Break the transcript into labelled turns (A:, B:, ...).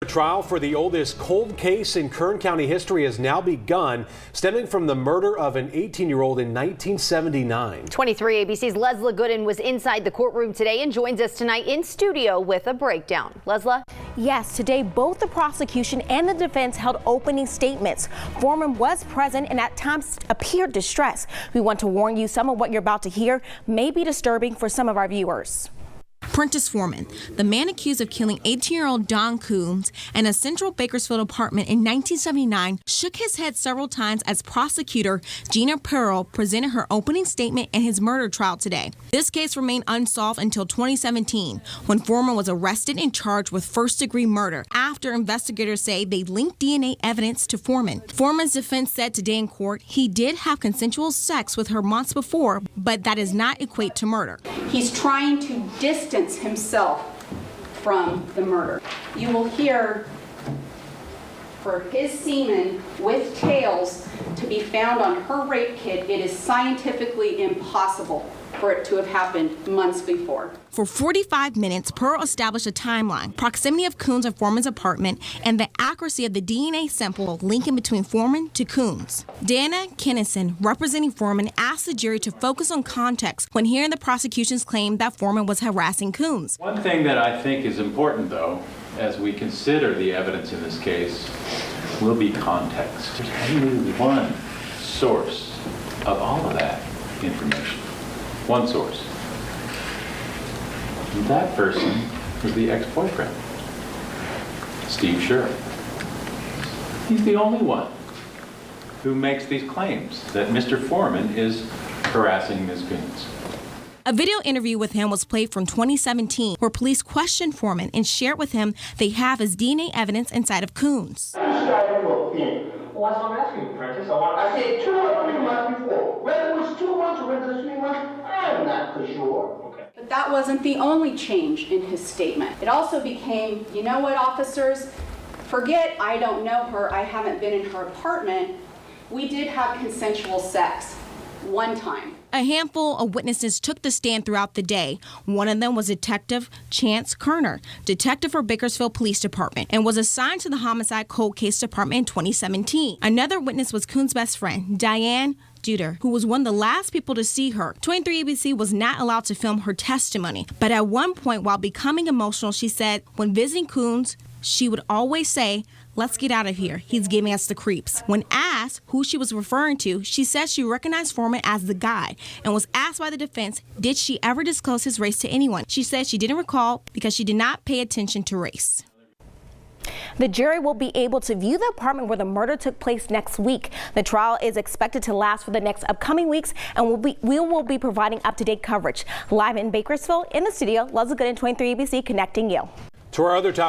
A: The trial for the oldest cold case in Kern County history has now begun, stemming from the murder of an 18-year-old in 1979.
B: 23 ABC's Leslie Gooden was inside the courtroom today and joins us tonight in studio with a breakdown. Leslie?
C: Yes, today both the prosecution and the defense held opening statements. Foreman was present and at times appeared distressed. We want to warn you, some of what you're about to hear may be disturbing for some of our viewers.
D: Prentice Foreman, the man accused of killing 18-year-old Don Coombs in a central Bakersfield apartment in 1979, shook his head several times as prosecutor Gina Pearl presented her opening statement in his murder trial today. This case remained unsolved until 2017, when Foreman was arrested and charged with first-degree murder after investigators say they linked DNA evidence to Foreman. Foreman's defense said today in court he did have consensual sex with her months before, but that does not equate to murder.
E: He's trying to distance himself from the murder. You will hear for his semen with tails to be found on her rape kit, it is scientifically impossible for it to have happened months before.
D: For 45 minutes, Pearl established a timeline, proximity of Coombs and Foreman's apartment, and the accuracy of the DNA sample linking between Foreman to Coombs. Dana Kennison, representing Foreman, asked the jury to focus on context when hearing the prosecution's claim that Foreman was harassing Coombs.
F: One thing that I think is important, though, as we consider the evidence in this case, will be context. There's only one source of all of that information. One source. And that person was the ex-boyfriend, Steve Sher. He's the only one who makes these claims that Mr. Foreman is harassing Ms. Coombs.
D: A video interview with him was played from 2017, where police questioned Foreman and shared with him they have his DNA evidence inside of Coombs.
G: Well, that's what I'm asking you, Prentice. I said 2 or 3 months before. Whether it was 2 months or whether it was 3 months, I'm not for sure. Okay.
E: But that wasn't the only change in his statement. It also became, you know what, officers? Forget I don't know her, I haven't been in her apartment. We did have consensual sex one time.
D: A handful of witnesses took the stand throughout the day. One of them was Detective Chance Kerner, detective for Bakersfield Police Department, and was assigned to the Homicide Cold Case Department in 2017. Another witness was Coombs' best friend, Diane Juder, who was one of the last people to see her. 23 ABC was not allowed to film her testimony, but at one point while becoming emotional, she said when visiting Coombs, she would always say, "Let's get out of here. He's giving us the creeps." When asked who she was referring to, she said she recognized Foreman as the guy and was asked by the defense, did she ever disclose his race to anyone? She said she didn't recall because she did not pay attention to race.
C: The jury will be able to view the apartment where the murder took place next week. The trial is expected to last for the next upcoming weeks, and we will be providing up-to-date coverage. Live in Bakersfield, in the studio, Leslie Gooden, 23 ABC, connecting you.
A: To our other top